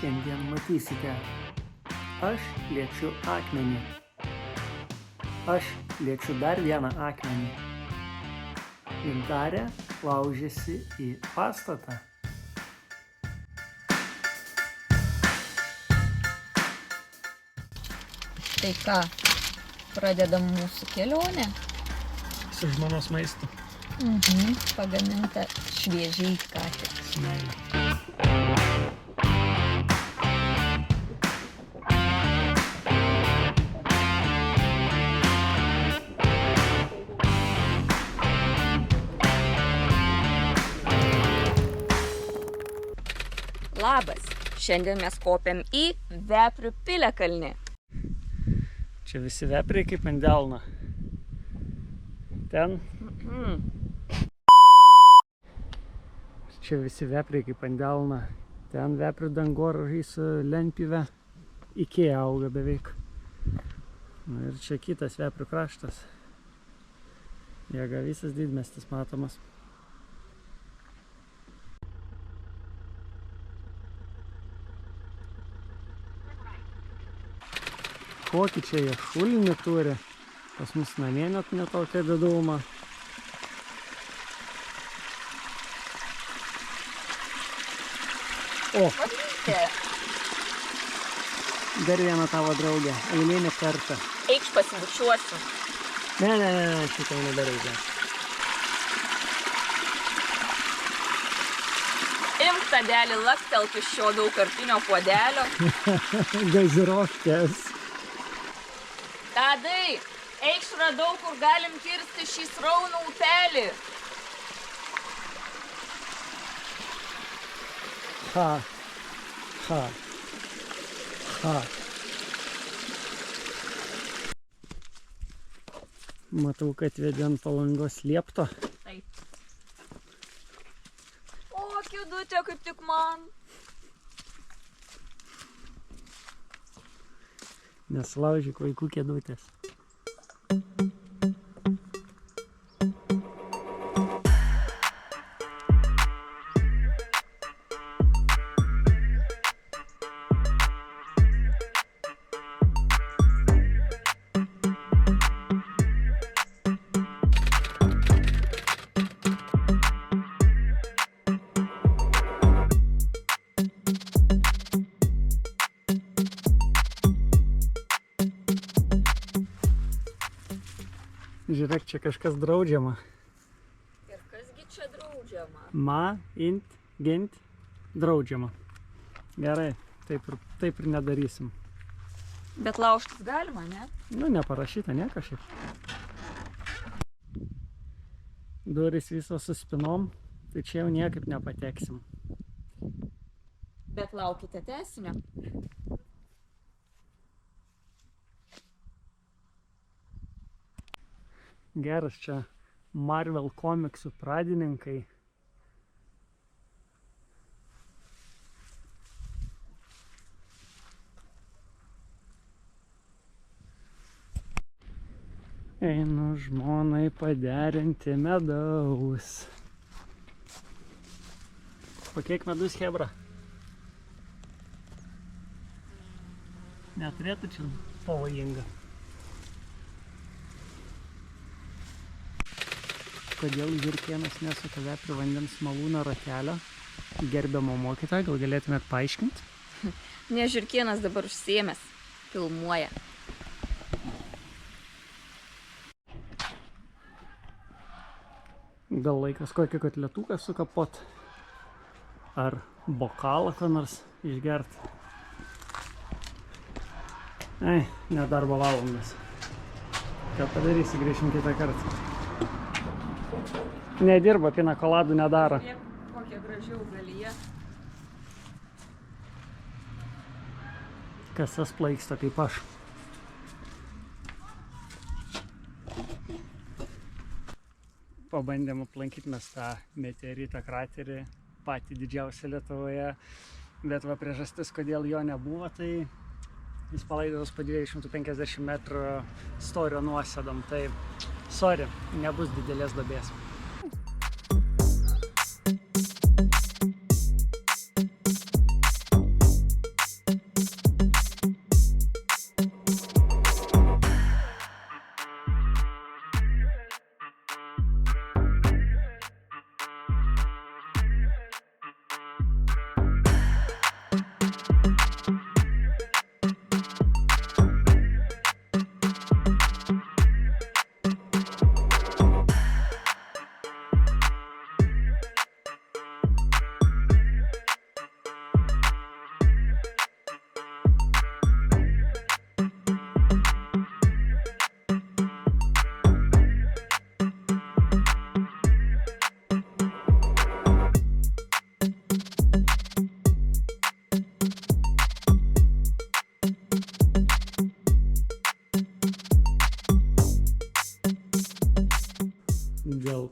Šiandien matysite. Aš liečiu akmenį. Aš liečiu dar vieną akmenį. Gintarė laužėsi į pastatą. Tai ką, pradedam mūsų kelionę. Su žmonos maistu. Pagaminta šviežiai ką tik. Labas, šiandien mes kopiam į Veprių piliakalnį. Čia visi vepriai kaip ant delno. Ten. Čia visi vepriai kaip ant delno. Ten veprių dangoraižiai su lentpjūve. Ikea auga beveik. Ir čia kitas veprių kraštas. Jėga visas didmiestis matomas. Kokį čia jie šulinį turi. Pas mus namie net netokia diduma. O! Dar vieną tavo draugę. Eilinį kartą. Eikš pasibučiuosiu. Ne, šitą nebereikia. Imk tadelį, laktelk iš šio daugkartinio puodelio. Gazirovkės. Tadai, eikš radau, kur galim kirsti šį sraunų upelį. Ha. Matau, kad vedi ant Palangos liepto. Taip. O, kėdutė kaip tik man. Neslaužyk vaikų kėdutės. Žiūrėk, čia kažkas draudžiama. Ir kasgi čia draudžiama? Gint, draudžiama. Gerai, taip ir nedarysim. Bet laužtis galima, ne? Nu, neparašyta, ne kažkaip. Durys visos su spinom, tai čia jau niekaip nepateksim. Bet laukite tęsinio. Geras čia Marvel komiksų pradininkai. Einu žmonai paderinti medaus. Po kiek medus, hebra? Neturėtų čia pavojinga. Kodėl žiurkėnas nesuka veprių vandens malūno ratelio? Gerbiamo mokytojo, gal galėtumėt paaiškinti? Ne, žiurkėnas dabar užsiėmęs. Filmuoja. Gal laikas kokį kotletuką sukapot? Ar bokalą ko nors išgert? Ne darbo valandas. Ką padarysi, grįšim kitą kartą. Nedirba, pinakoladų nedaro. Kokia graži augalija. Kasas plaiksto kaip aš. Pabandėm aplankyti mes tą meteoritą kraterį, patį didžiausią Lietuvoje. Bet va priežastis, kodėl jo nebuvo, tai jis palaidotas po 250 metrų storio nuosėdom. Tai sorry, nebus didelės duobės.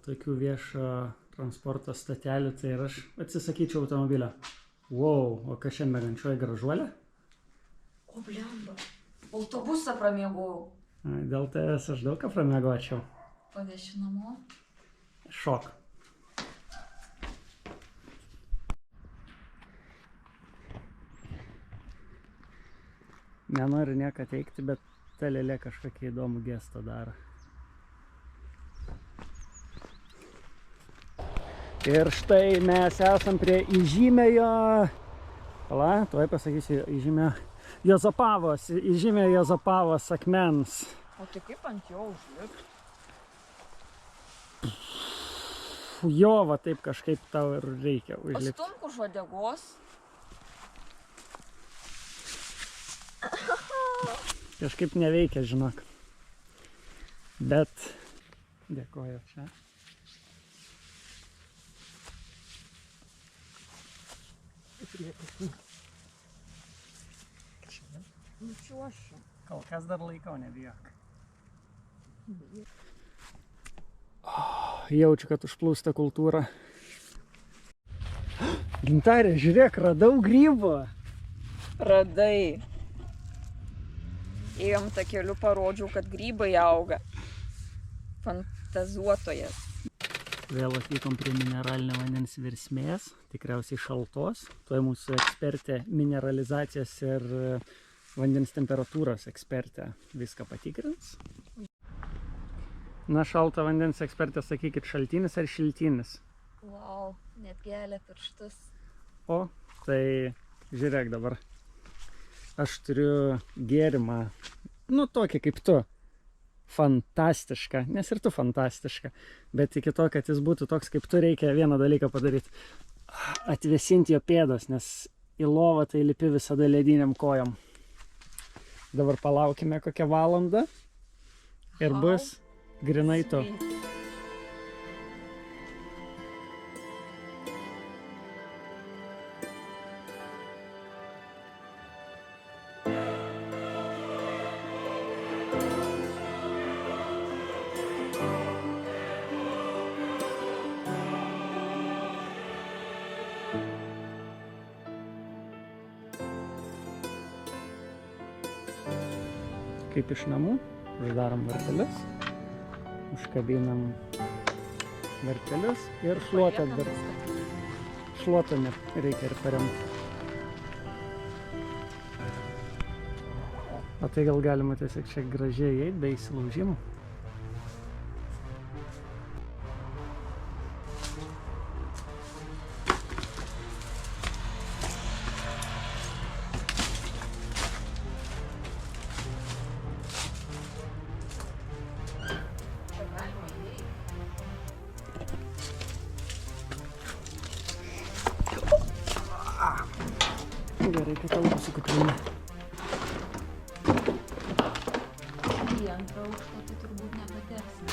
tokių viešo transporto statelių, tai ir aš atsisakyčiau automobilio. Wow, o kas šiandien mėgančioji gražuolė? O blemba, autobusą pramiegojau. Dėl tavęs aš daug ką pramiegočiau. Paneši namo? Šok. Nenoriu nieko teikti, bet ta lėlė kažkokį įdomų gestą daro. Ir štai mes esam prie įžymėjo, tuoj pasakysiu, įžymėjo Juozapavos akmens. O tai kaip ant jo užlipti? Jo, va taip kažkaip tau ir reikia užlipti. Pastumk už uodegos. Kažkaip neveikia, žinok. Bet dėkoju čia. Nučiuošiu. Kol kas dar laikau, nebijok. Jaučiu, kad užplūsta kultūra. Gintarė, žiūrėk, radau grybą. Radai. Ėjom tą keliu, parodžiau, kad grybai auga. Fantazuotojas. Vėl atvykom prie mineralinio vandens versmės, tikriausiai šaltos. Tuoj mūsų ekspertė mineralizacijos ir vandens temperatūros ekspertė viską patikrins. Na, šalto vandens ekspertė, sakykit, šaltinis ar šiltinis? Wow, net gelia pirštus. O, tai žiūrėk dabar. Aš turiu gėrimą, nu tokį kaip tu. Fantastiška, nes ir tu fantastiška. Bet iki to, kad jis būtų toks kaip tu, reikia vieną dalyką padaryti. Atvėsinti jo pėdos, nes į lovą tai lipi visada lediniam kojom. Dabar palaukime kokią valandą ir bus grinai tu. Kaip iš namų, uždarom vartelius, užkabinam vartelius ir šluotą dar. Šluotą reikia ir paremti. O tai gal galima tiesiog čia gražiai eiti be įsilaužimų. Gerai, kad tau būsiu kuprinė. Į antrą aukštą tai turbūt nepateksi.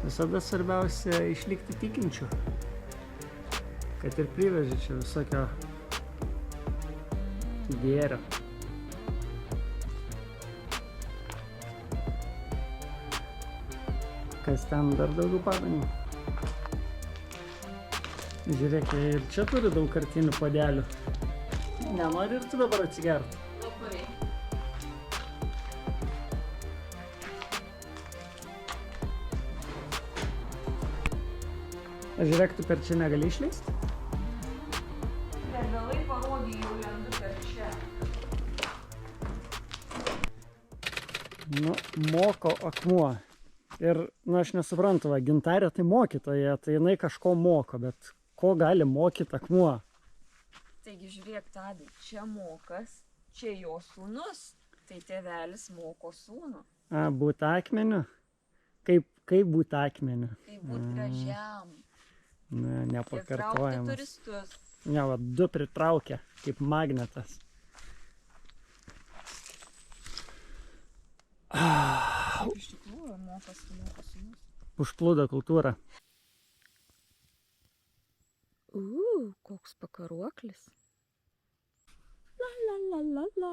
Visada svarbiausia išlikti tikinčiu. Kad ir priveži čia visokio gėrio. Kas ten dar daugiau padangų. Žiūrėk, ir čia turi daug kartinių puodelių. Nenori ir tu dabar atsigerti? Labai. Žiūrėk, tu per čia negali išleisti? Per vėlai parodė, jau lendu per čia. Nu, moko akmuo. Ir, aš nesuprantu, Gintarė tai mokytoja, tai jinai kažko moko, bet ko gali mokyti akmuo? Taigi žiūrėk, Tadai, čia mokas, čia jo sūnus, tai tėvelis moko sūnų. Būt akmeniu? Kaip būt akmeniu? Kaip būt gražiam. Ne, Pritraukti nepakartojamas. turistus. Ne, du pritraukia, kaip magnetas. Iš tikrųjų, mokas sūnus. Užplūdo kultūra. Koks pakaruoklis. La la la la la.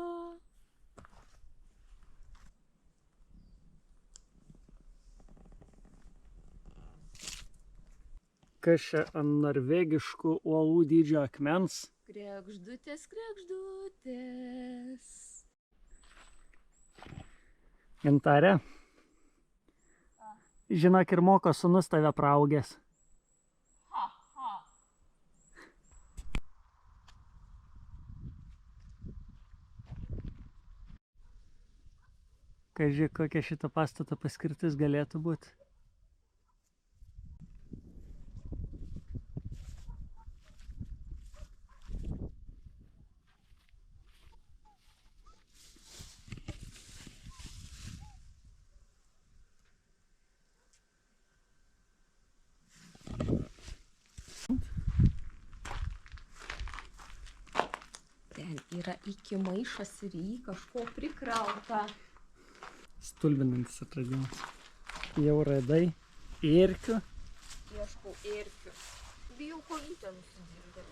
Kas čia ant norvegiškų uolų dydžio akmens? Kregždutės, kregždutės. Gintarė. Žinok, ir moko sūnus tave praaugęs. Kaži, kokia šito pastato paskirtis galėtų būti. Ten yra iki maišas ir į jį kažko prikrauta. Stulbinantis atradimas. Jau radai ėrkių. Ieškau ėrkių. Bijau kojytę nusidirbti.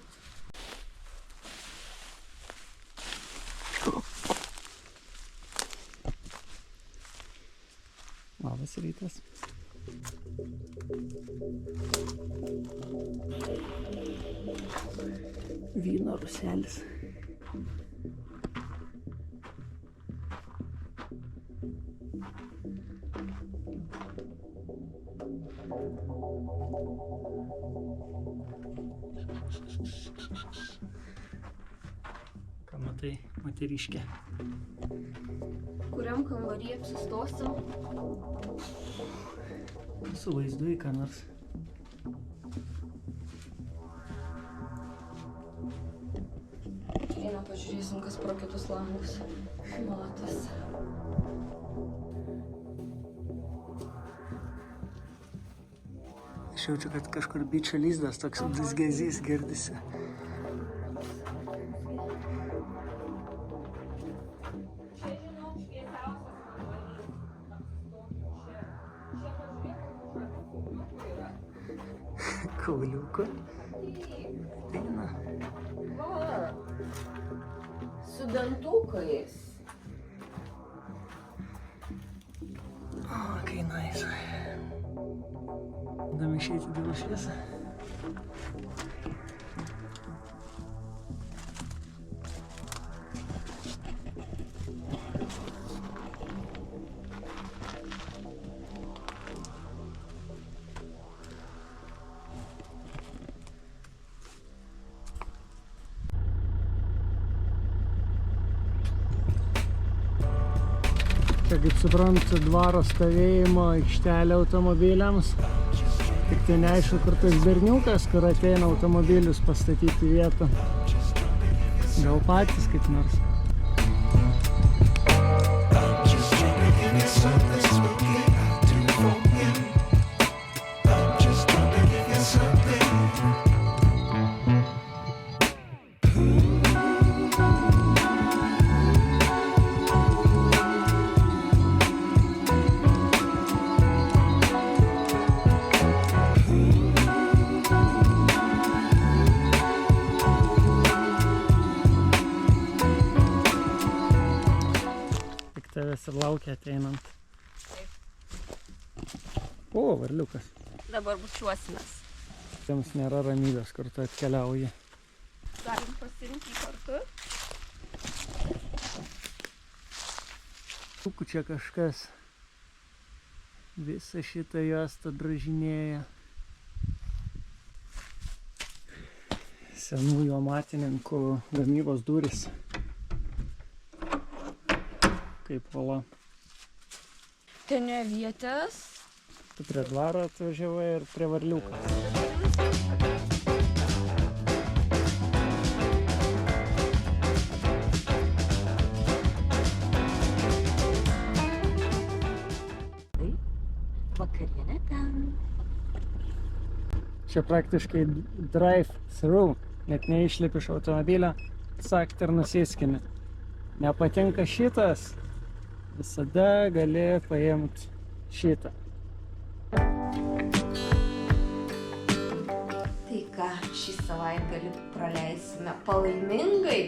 Labas rytas. Vyno ruselis. Ką matai, moteriškė? Kuriam kambarį apsistosim? Su vaizdu į ką nors. Eina pažiūrėsim, kas pro kitus langus. Matas. Aš jaučiu, kad kažkur bičio lizdas toks dizgezys girdisi. Kauliuku. Ateina. Va. Su dantukais. Kai nice. Dam išeiti dienos šviesą. Čia, kaip suprantu, dvaro stovėjimo aikštelė automobiliams. Tik tai neaišku, kur tas berniukas, kur ateina automobilius pastatyti vietą. Gal patys kaip nors. Tavęs ir laukia ateinant. O, varliukas. Dabar bučiuosimės. Jiems nėra ramybės, kur tu atkeliauji. Galim pasirinkti kartu. Čia kažkas visą šitą juostą drožinėja. Senųjų amatininkų gamybos durys. Kaip vola. Ten ne vietės. Tu prie dvaro atvažiavai ir prie varliuko. Vakarienė ten. Čia praktiškai drive-thru. Net neišlipi iš automobilio, sakt ir nusiskini. Nepatinka šitas? Visada gali paimti šitą. Tai ką, šį savaitgalį praleisime palaimingai.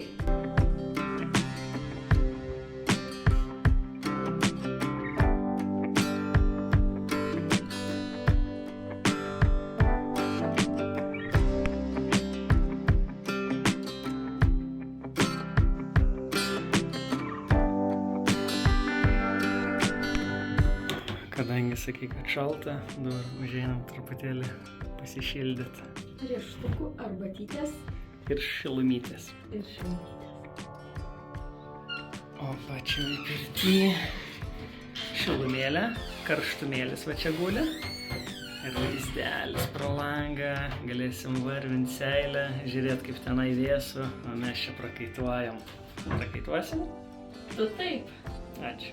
kadangi sakai, kad šalta, dabar užeinam truputėlį pasišildyti. Riešutukų, arbatytės Ir šilumytės. ir šilumytės. O pačioj pirty šilumėlė, karštumėlis va čia guli. Ir vaizdelis pro langą, galėsim varvinti seilę, žiūrėti kaip tenai vėsu, o mes čia prakaituojam. Prakaituosim? Tu taip. Ačiū.